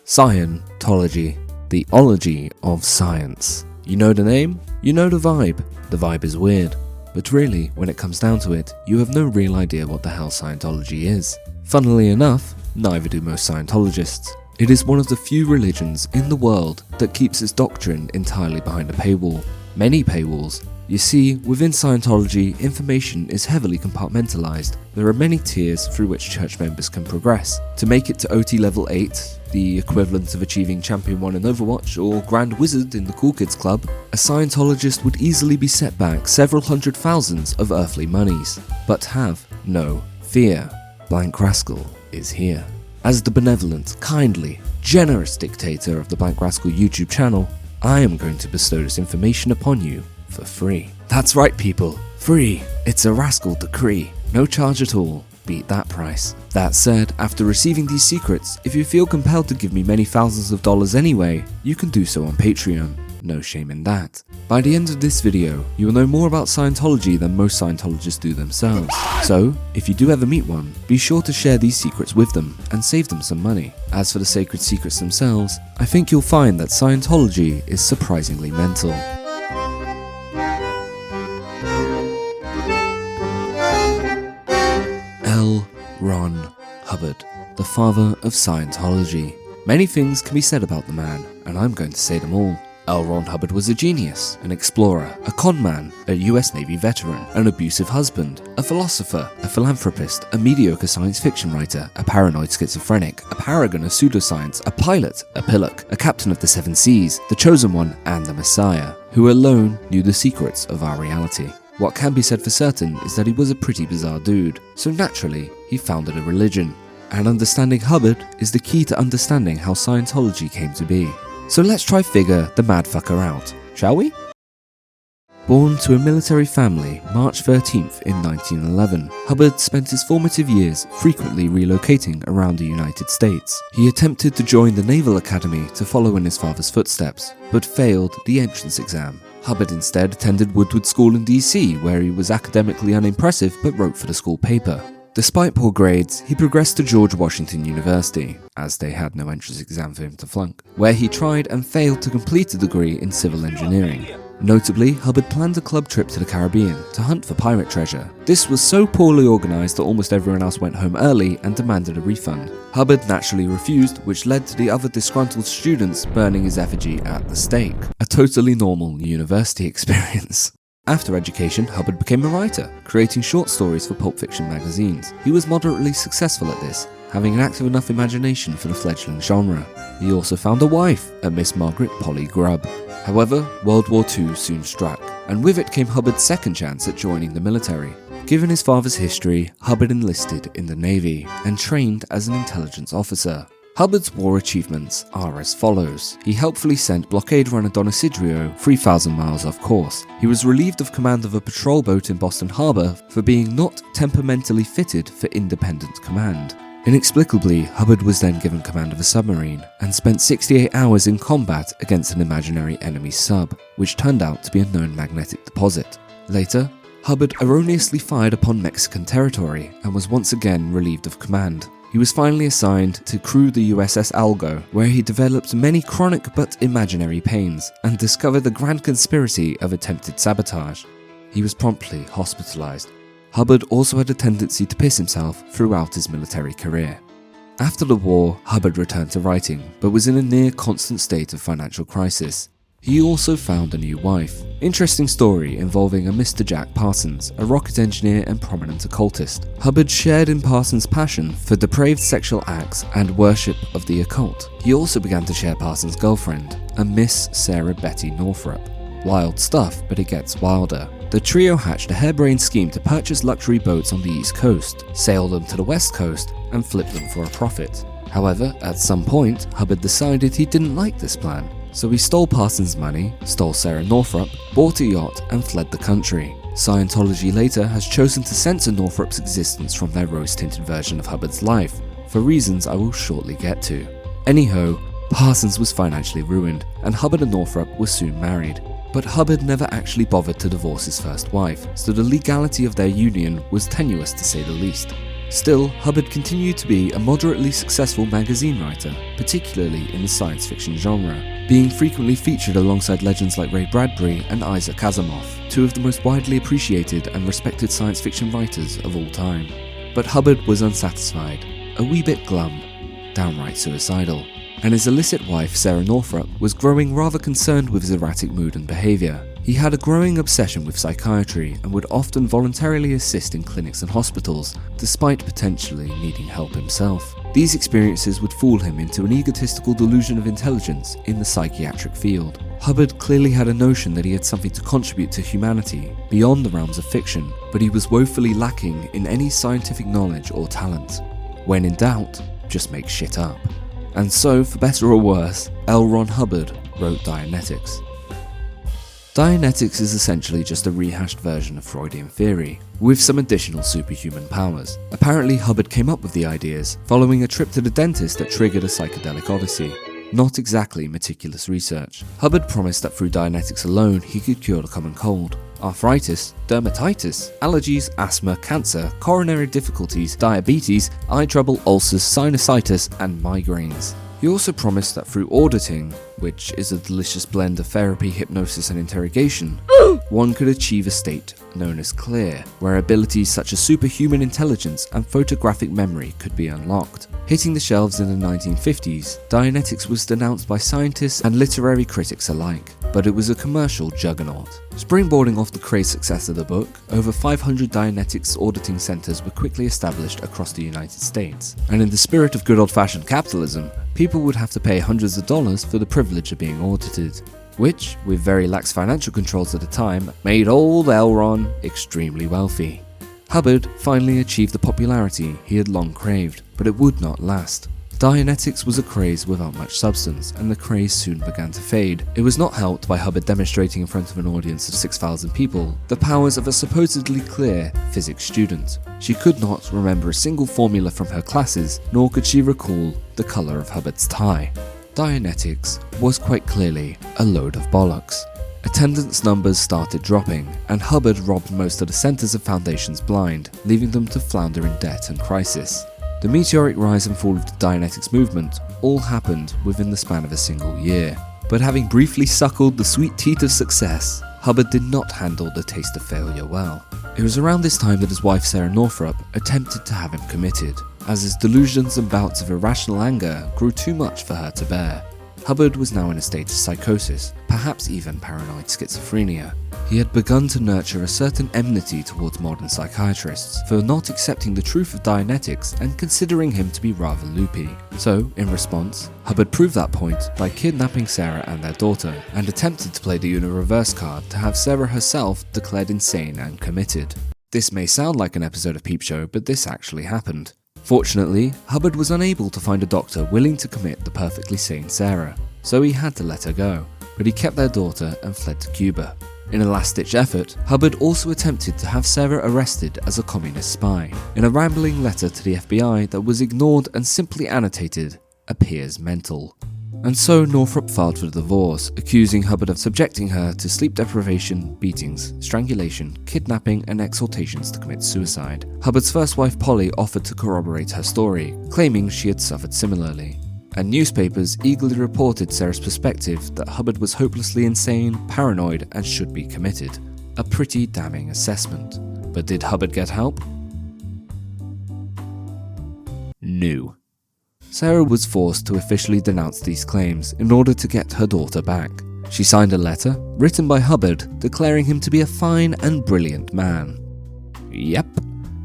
Scientology, the ology of science. You know the name, you know the vibe. The vibe is weird, but really, when it comes down to it, you have no real idea what the hell Scientology is. Funnily enough, neither do most Scientologists. It is one of the few religions in the world that keeps its doctrine entirely behind a paywall. Many paywalls. You see, within Scientology, information is heavily compartmentalized. There are many tiers through which church members can progress. To make it to OT level 8, the equivalent of achieving Champion 1 in Overwatch or Grand Wizard in the Cool Kids Club, a Scientologist would easily be set back several hundred thousands of earthly monies. But have no fear. Blank Rascal is here. As the benevolent, kindly, generous dictator of the Blank Rascal YouTube channel, I am going to bestow this information upon you for free. That's right, people, free. It's a rascal decree. No charge at all. Beat that price. That said, after receiving these secrets, if you feel compelled to give me many thousands of dollars anyway, you can do so on Patreon. No shame in that. By the end of this video, you will know more about Scientology than most Scientologists do themselves. So, if you do ever meet one, be sure to share these secrets with them and save them some money. As for the sacred secrets themselves, I think you'll find that Scientology is surprisingly mental. L Ron Hubbard, the father of Scientology. Many things can be said about the man, and I'm going to say them all. L Ron Hubbard was a genius, an explorer, a con man, a US Navy veteran, an abusive husband, a philosopher, a philanthropist, a mediocre science fiction writer, a paranoid schizophrenic, a paragon of pseudoscience, a pilot, a pillock, a captain of the seven seas, the chosen one, and the messiah, who alone knew the secrets of our reality. What can be said for certain is that he was a pretty bizarre dude, so naturally, he founded a religion. And understanding Hubbard is the key to understanding how Scientology came to be. So let's try figure the madfucker out, shall we? Born to a military family March 13th in 1911, Hubbard spent his formative years frequently relocating around the United States. He attempted to join the Naval Academy to follow in his father's footsteps, but failed the entrance exam. Hubbard instead attended Woodward School in DC, where he was academically unimpressive but wrote for the school paper. Despite poor grades, he progressed to George Washington University, as they had no entrance exam for him to flunk, where he tried and failed to complete a degree in civil engineering. Notably, Hubbard planned a club trip to the Caribbean to hunt for pirate treasure. This was so poorly organised that almost everyone else went home early and demanded a refund. Hubbard naturally refused, which led to the other disgruntled students burning his effigy at the stake. A totally normal university experience. After education, Hubbard became a writer, creating short stories for pulp fiction magazines. He was moderately successful at this, having an active enough imagination for the fledgling genre. He also found a wife, a Miss Margaret Polly Grubb. However, World War II soon struck, and with it came Hubbard's second chance at joining the military. Given his father's history, Hubbard enlisted in the Navy and trained as an intelligence officer. Hubbard's war achievements are as follows. He helpfully sent blockade runner Don Isidro 3,000 miles off course. He was relieved of command of a patrol boat in Boston Harbor for being not temperamentally fitted for independent command. Inexplicably, Hubbard was then given command of a submarine and spent 68 hours in combat against an imaginary enemy sub, which turned out to be a known magnetic deposit. Later, Hubbard erroneously fired upon Mexican territory and was once again relieved of command. He was finally assigned to crew the USS Algo, where he developed many chronic but imaginary pains and discovered the grand conspiracy of attempted sabotage. He was promptly hospitalized. Hubbard also had a tendency to piss himself throughout his military career. After the war, Hubbard returned to writing, but was in a near constant state of financial crisis. He also found a new wife. Interesting story involving a Mr. Jack Parsons, a rocket engineer and prominent occultist. Hubbard shared in Parsons' passion for depraved sexual acts and worship of the occult. He also began to share Parsons' girlfriend, a Miss Sarah Betty Northrup. Wild stuff, but it gets wilder. The trio hatched a harebrained scheme to purchase luxury boats on the East Coast, sail them to the West Coast, and flip them for a profit. However, at some point, Hubbard decided he didn't like this plan. So he stole Parsons' money, stole Sarah Northrup, bought a yacht, and fled the country. Scientology later has chosen to censor Northrup's existence from their rose-tinted version of Hubbard's life, for reasons I will shortly get to. Anyhow, Parsons was financially ruined, and Hubbard and Northrup were soon married. But Hubbard never actually bothered to divorce his first wife, so the legality of their union was tenuous to say the least. Still, Hubbard continued to be a moderately successful magazine writer, particularly in the science fiction genre, being frequently featured alongside legends like Ray Bradbury and Isaac Asimov, two of the most widely appreciated and respected science fiction writers of all time. But Hubbard was unsatisfied, a wee bit glum, downright suicidal, and his illicit wife Sarah Northrop was growing rather concerned with his erratic mood and behaviour. He had a growing obsession with psychiatry and would often voluntarily assist in clinics and hospitals, despite potentially needing help himself. These experiences would fool him into an egotistical delusion of intelligence in the psychiatric field. Hubbard clearly had a notion that he had something to contribute to humanity beyond the realms of fiction, but he was woefully lacking in any scientific knowledge or talent. When in doubt, just make shit up. And so, for better or worse, L Ron Hubbard wrote Dianetics. Dianetics is essentially just a rehashed version of Freudian theory, with some additional superhuman powers. Apparently Hubbard came up with the ideas following a trip to the dentist that triggered a psychedelic odyssey. Not exactly meticulous research. Hubbard promised that through Dianetics alone he could cure the common cold, arthritis, dermatitis, allergies, asthma, cancer, coronary difficulties, diabetes, eye trouble, ulcers, sinusitis, and migraines. He also promised that through auditing, which is a delicious blend of therapy, hypnosis, and interrogation, one could achieve a state known as clear, where abilities such as superhuman intelligence and photographic memory could be unlocked. Hitting the shelves in the 1950s, Dianetics was denounced by scientists and literary critics alike, but it was a commercial juggernaut. Springboarding off the crazed success of the book, over 500 Dianetics auditing centers were quickly established across the United States, and in the spirit of good old-fashioned capitalism, people would have to pay hundreds of dollars for the privilege of being audited, which, with very lax financial controls at the time, made old L Ron extremely wealthy. Hubbard finally achieved the popularity he had long craved, but it would not last. Dianetics was a craze without much substance, and the craze soon began to fade. It was not helped by Hubbard demonstrating in front of an audience of 6,000 people the powers of a supposedly clear physics student. She could not remember a single formula from her classes, nor could she recall the colour of Hubbard's tie. Dianetics was quite clearly a load of bollocks. Attendance numbers started dropping, and Hubbard robbed most of the centres of foundations blind, leaving them to flounder in debt and crisis. The meteoric rise and fall of the Dianetics movement all happened within the span of a single year. But having briefly suckled the sweet teat of success, Hubbard did not handle the taste of failure well. It was around this time that his wife Sarah Northrop attempted to have him committed, as his delusions and bouts of irrational anger grew too much for her to bear. Hubbard was now in a state of psychosis, perhaps even paranoid schizophrenia. He had begun to nurture a certain enmity towards modern psychiatrists for not accepting the truth of Dianetics and considering him to be rather loopy. So, in response, Hubbard proved that point by kidnapping Sarah and their daughter, and attempted to play the Uno reverse card to have Sarah herself declared insane and committed. This may sound like an episode of Peep Show, but this actually happened. Fortunately, Hubbard was unable to find a doctor willing to commit the perfectly sane Sarah, so he had to let her go, but he kept their daughter and fled to Cuba. In a last-ditch effort, Hubbard also attempted to have Sarah arrested as a communist spy, in a rambling letter to the FBI that was ignored and simply annotated, "appears mental." And so Northrop filed for divorce, accusing Hubbard of subjecting her to sleep deprivation, beatings, strangulation, kidnapping, and exhortations to commit suicide. Hubbard's first wife Polly offered to corroborate her story, claiming she had suffered similarly. And newspapers eagerly reported Sarah's perspective that Hubbard was hopelessly insane, paranoid, and should be committed. A pretty damning assessment. But did Hubbard get help? No. Sarah was forced to officially denounce these claims in order to get her daughter back. She signed a letter, written by Hubbard, declaring him to be a fine and brilliant man. Yep.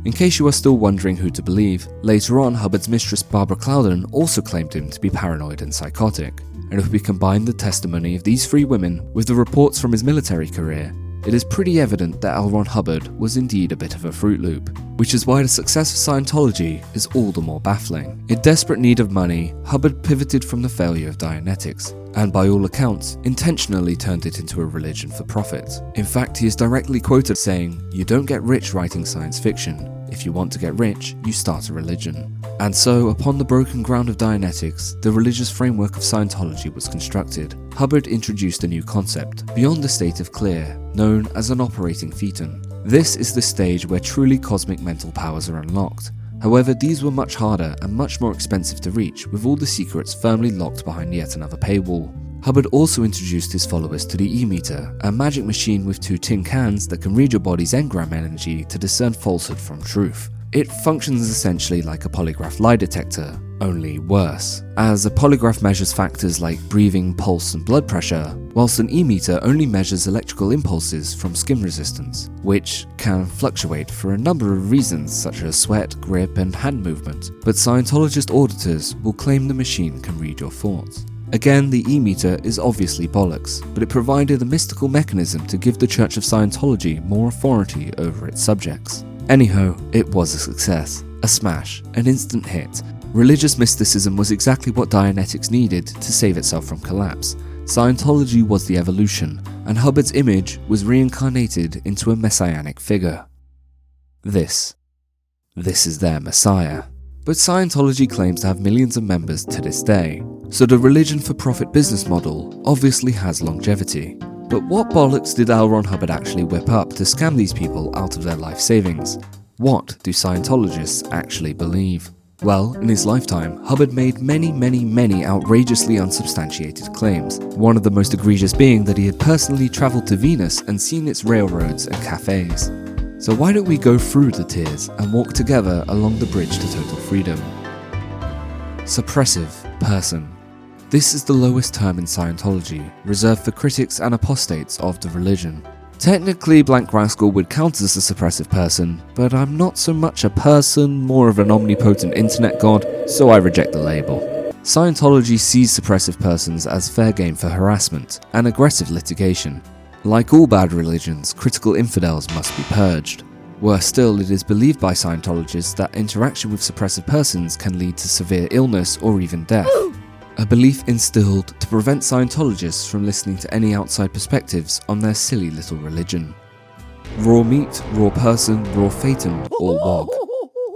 In case you are still wondering who to believe, later on Hubbard's mistress Barbara Clouden also claimed him to be paranoid and psychotic, and if we combine the testimony of these three women with the reports from his military career, it is pretty evident that L Ron Hubbard was indeed a bit of a Fruit Loop, which is why the success of Scientology is all the more baffling. In desperate need of money, Hubbard pivoted from the failure of Dianetics, and by all accounts, intentionally turned it into a religion for profit. In fact, he is directly quoted saying, "You don't get rich writing science fiction. If you want to get rich, you start a religion." And so, upon the broken ground of Dianetics, the religious framework of Scientology was constructed. Hubbard introduced a new concept, beyond the state of clear, known as an operating thetan. This is the stage where truly cosmic mental powers are unlocked, However, these were much harder and much more expensive to reach, with all the secrets firmly locked behind yet another paywall. Hubbard also introduced his followers to the E-meter, a magic machine with 2 tin cans that can read your body's engram energy to discern falsehood from truth. It functions essentially like a polygraph lie detector, only worse, as a polygraph measures factors like breathing, pulse and blood pressure, whilst an E-meter only measures electrical impulses from skin resistance, which can fluctuate for a number of reasons such as sweat, grip and hand movement, but Scientologist auditors will claim the machine can read your thoughts. Again, the E-meter is obviously bollocks, but it provided a mystical mechanism to give the Church of Scientology more authority over its subjects. Anyhow, it was a success, a smash, an instant hit. Religious mysticism was exactly what Dianetics needed to save itself from collapse. Scientology was the evolution, and Hubbard's image was reincarnated into a messianic figure. This is their messiah. But Scientology claims to have millions of members to this day, so the religion-for-profit business model obviously has longevity. But what bollocks did L Ron Hubbard actually whip up to scam these people out of their life savings? What do Scientologists actually believe? Well, in his lifetime, Hubbard made many outrageously unsubstantiated claims, one of the most egregious being that he had personally travelled to Venus and seen its railroads and cafes. So why don't we go through the tiers and walk together along the bridge to total freedom? Suppressive person. This is the lowest term in Scientology, reserved for critics and apostates of the religion. Technically, Blank Rascal would count as a suppressive person, but I'm not so much a person, more of an omnipotent internet god, so I reject the label. Scientology sees suppressive persons as fair game for harassment and aggressive litigation. Like all bad religions, critical infidels must be purged. Worse still, it is believed by Scientologists that interaction with suppressive persons can lead to severe illness or even death. A belief instilled to prevent Scientologists from listening to any outside perspectives on their silly little religion. Raw meat, raw person, raw fatum, or wog.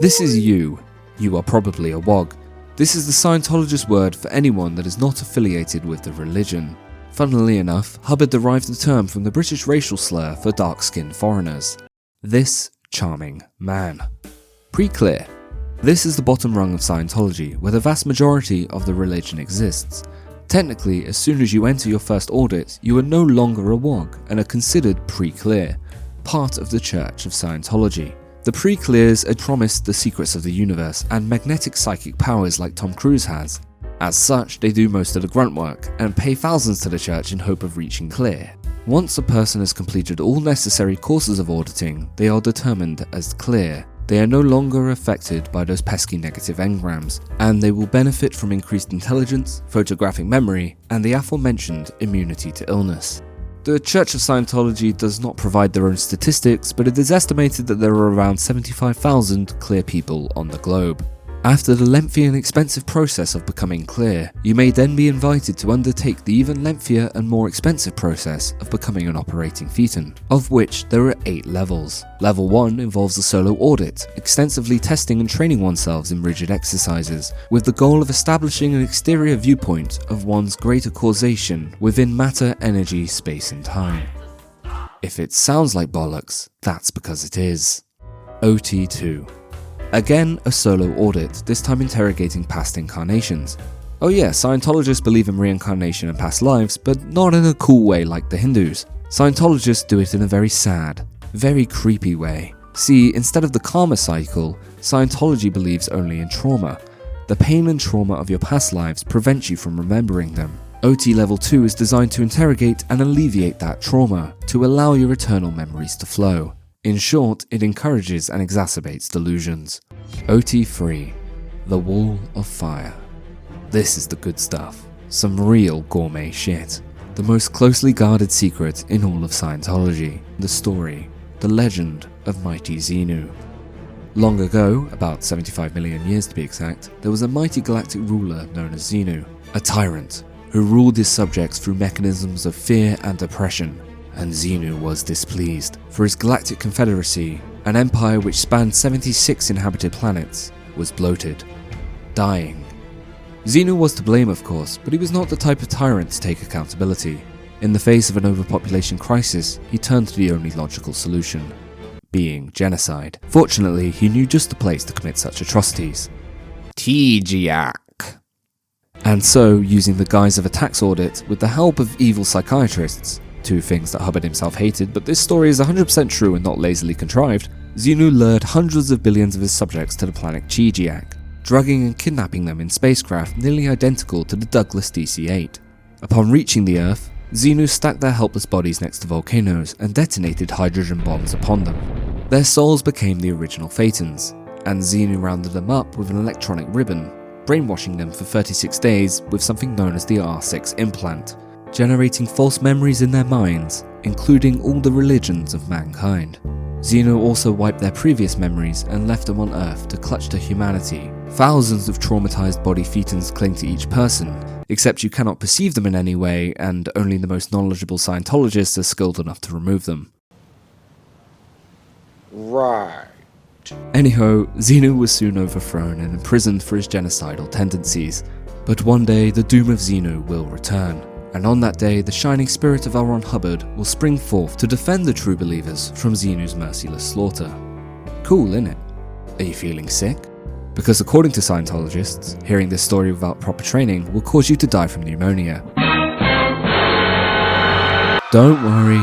This is you. You are probably a wog. This is the Scientologist word for anyone that is not affiliated with the religion. Funnily enough, Hubbard derived the term from the British racial slur for dark-skinned foreigners. This charming man. Pre-clear. This is the bottom rung of Scientology, where the vast majority of the religion exists. Technically, as soon as you enter your first audit, you are no longer a wog and are considered pre-clear, part of the Church of Scientology. The pre-clears are promised the secrets of the universe and magnetic psychic powers like Tom Cruise has. As such, they do most of the grunt work and pay thousands to the church in hope of reaching clear. Once a person has completed all necessary courses of auditing, they are determined as clear. They are no longer affected by those pesky negative engrams, and they will benefit from increased intelligence, photographic memory, and the aforementioned immunity to illness. The Church of Scientology does not provide their own statistics, but it is estimated that there are around 75,000 clear people on the globe. After the lengthy and expensive process of becoming clear, you may then be invited to undertake the even lengthier and more expensive process of becoming an operating thetan, of which there are 8 levels. Level 1 involves a solo audit, extensively testing and training oneself in rigid exercises, with the goal of establishing an exterior viewpoint of one's greater causation within matter, energy, space and time. If it sounds like bollocks, that's because it is. OT2. Again, a solo audit, this time interrogating past incarnations. Oh yeah, Scientologists believe in reincarnation and past lives, but not in a cool way like the Hindus. Scientologists do it in a very sad, very creepy way. See, instead of the karma cycle, Scientology believes only in trauma. The pain and trauma of your past lives prevent you from remembering them. OT Level 2 is designed to interrogate and alleviate that trauma, to allow your eternal memories to flow. In short, it encourages and exacerbates delusions. OT3, the Wall of Fire. This is the good stuff. Some real gourmet shit. The most closely guarded secret in all of Scientology. The story, the legend of mighty Xenu. Long ago, about 75 million years to be exact, there was a mighty galactic ruler known as Xenu, a tyrant who ruled his subjects through mechanisms of fear and oppression. And Xenu was displeased, for his galactic confederacy, an empire which spanned 76 inhabited planets, was bloated, dying. Xenu was to blame of course, but he was not the type of tyrant to take accountability. In the face of an overpopulation crisis, he turned to the only logical solution: being genocide. Fortunately, he knew just the place to commit such atrocities. Tegeac. And so, using the guise of a tax audit with the help of evil psychiatrists, two things that Hubbard himself hated, but this story is 100% true and not lazily contrived, Xenu lured hundreds of billions of his subjects to the planet Tegeac, drugging and kidnapping them in spacecraft nearly identical to the Douglas DC-8. Upon reaching the Earth, Xenu stacked their helpless bodies next to volcanoes and detonated hydrogen bombs upon them. Their souls became the original Phaetons, and Xenu rounded them up with an electronic ribbon, brainwashing them for 36 days with something known as the R6 implant, generating false memories in their minds, including all the religions of mankind. Xenu also wiped their previous memories and left them on Earth to clutch to humanity. Thousands of traumatized body Phaetons cling to each person, except you cannot perceive them in any way, and only the most knowledgeable Scientologists are skilled enough to remove them. Right. Anyhow, Xenu was soon overthrown and imprisoned for his genocidal tendencies, but one day the doom of Xenu will return, and on that day the shining spirit of L Ron Hubbard will spring forth to defend the true believers from Xenu's merciless slaughter. Cool, innit? Are you feeling sick? Because according to Scientologists, hearing this story without proper training will cause you to die from pneumonia. Don't worry,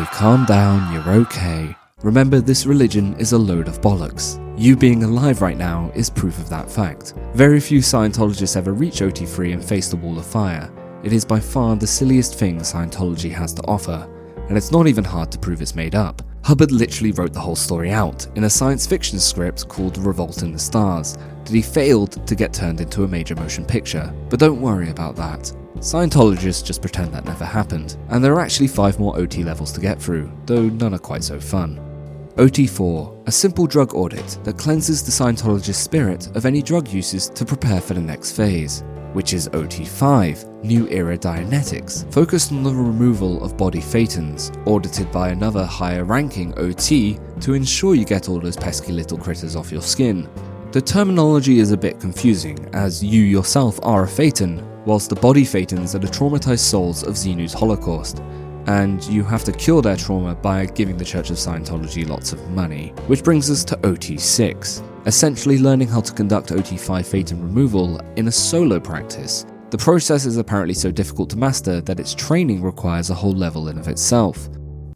calm down, you're okay. Remember, this religion is a load of bollocks. You being alive right now is proof of that fact. Very few Scientologists ever reach OT3 and face the wall of fire. It is by far the silliest thing Scientology has to offer, and it's not even hard to prove it's made up. Hubbard literally wrote the whole story out in a science fiction script called Revolt in the Stars that he failed to get turned into a major motion picture. But don't worry about that. Scientologists just pretend that never happened, and there are actually 5 more OT levels to get through, though none are quite so fun. OT4, a simple drug audit that cleanses the Scientologist spirit of any drug uses to prepare for the next phase, which is OT5, New Era Dianetics, focused on the removal of body Phaetons, audited by another higher ranking OT to ensure you get all those pesky little critters off your skin. The terminology is a bit confusing, as you yourself are a Phaeton, whilst the body Phaetons are the traumatized souls of Xenu's Holocaust, and you have to cure their trauma by giving the Church of Scientology lots of money. Which brings us to OT6, essentially learning how to conduct OT5 Phaeton removal in a solo practice. The process is apparently so difficult to master that its training requires a whole level in of itself,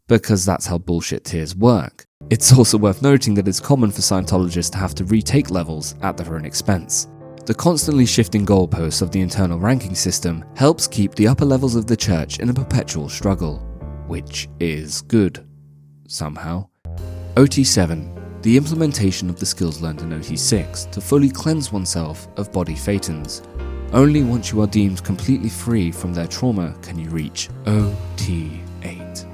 because that's how bullshit tiers work. It's also worth noting that it's common for Scientologists to have to retake levels at their own expense. The constantly shifting goalposts of the internal ranking system helps keep the upper levels of the church in a perpetual struggle, which is good, somehow. OT7, the implementation of the skills learned in OT6 to fully cleanse oneself of body Phaetons. Only once you are deemed completely free from their trauma can you reach OT8,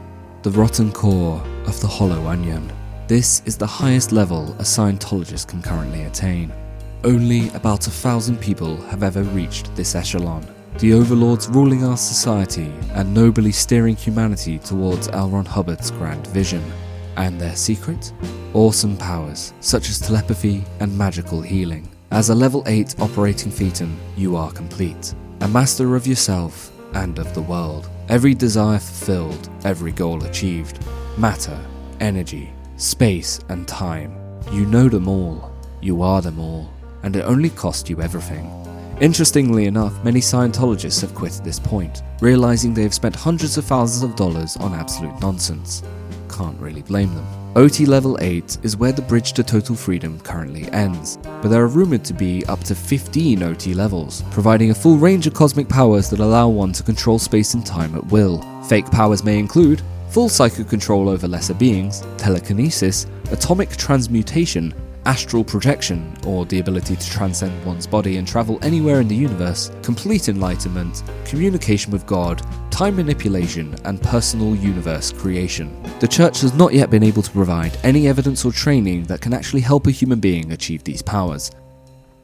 the rotten core of the hollow onion. This is the highest level a Scientologist can currently attain. Only about 1,000 people have ever reached this echelon, the overlords ruling our society and nobly steering humanity towards L Ron Hubbard's grand vision. And their secret? Awesome powers, such as telepathy and magical healing. As a level 8 operating Phaeton, you are complete, a master of yourself and of the world. Every desire fulfilled, every goal achieved. Matter, energy, space and time. You know them all, you are them all. And it only cost you everything. Interestingly enough, many Scientologists have quit at this point, realizing they have spent hundreds of thousands of dollars on absolute nonsense. Can't really blame them. OT level 8 is where the bridge to total freedom currently ends, but there are rumored to be up to 15 OT levels, providing a full range of cosmic powers that allow one to control space and time at will. Fake powers may include full psychic control over lesser beings, telekinesis, atomic transmutation, astral projection, or the ability to transcend one's body and travel anywhere in the universe, complete enlightenment, communication with God, time manipulation, and personal universe creation. The Church has not yet been able to provide any evidence or training that can actually help a human being achieve these powers.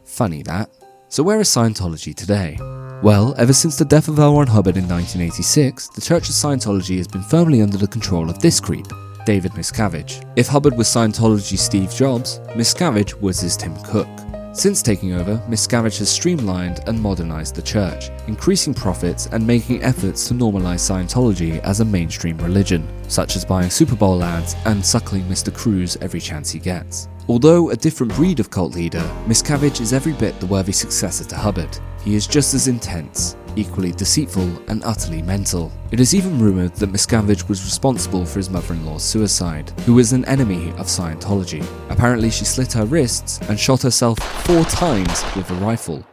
Funny that. So where is Scientology today? Well, ever since the death of L Ron Hubbard in 1986, the Church of Scientology has been firmly under the control of this creep, David Miscavige. If Hubbard was Scientology's Steve Jobs, Miscavige was his Tim Cook. Since taking over, Miscavige has streamlined and modernized the church, increasing profits and making efforts to normalize Scientology as a mainstream religion, such as buying Super Bowl ads and suckling Mr. Cruz every chance he gets. Although a different breed of cult leader, Miscavige is every bit the worthy successor to Hubbard. He is just as intense, equally deceitful and utterly mental. It is even rumoured that Miscavige was responsible for his mother-in-law's suicide, who was an enemy of Scientology. Apparently she slit her wrists and shot herself 4 times with a rifle.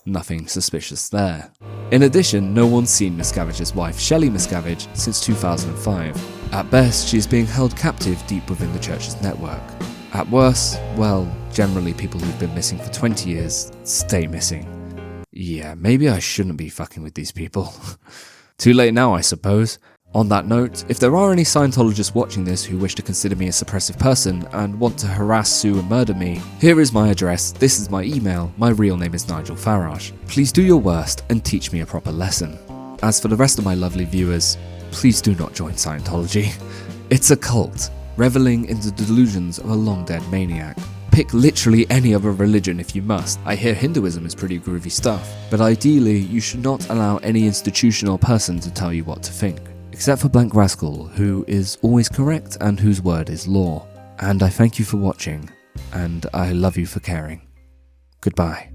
Nothing suspicious there. In addition, no one's seen Miscavige's wife Shelley Miscavige since 2005. At best, she is being held captive deep within the church's network. At worst, well, generally people who've been missing for 20 years stay missing. Yeah, maybe I shouldn't be fucking with these people. Too late now, I suppose. On that note, if there are any Scientologists watching this who wish to consider me a suppressive person and want to harass, sue and murder me, here is my address, this is my email, my real name is Nigel Farage. Please do your worst and teach me a proper lesson. As for the rest of my lovely viewers, please do not join Scientology. It's a cult, reveling in the delusions of a long-dead maniac. Pick literally any other religion if you must. I hear Hinduism is pretty groovy stuff, but ideally you should not allow any institution or person to tell you what to think. Except for Blank Rascal, who is always correct and whose word is law. And I thank you for watching, and I love you for caring. Goodbye.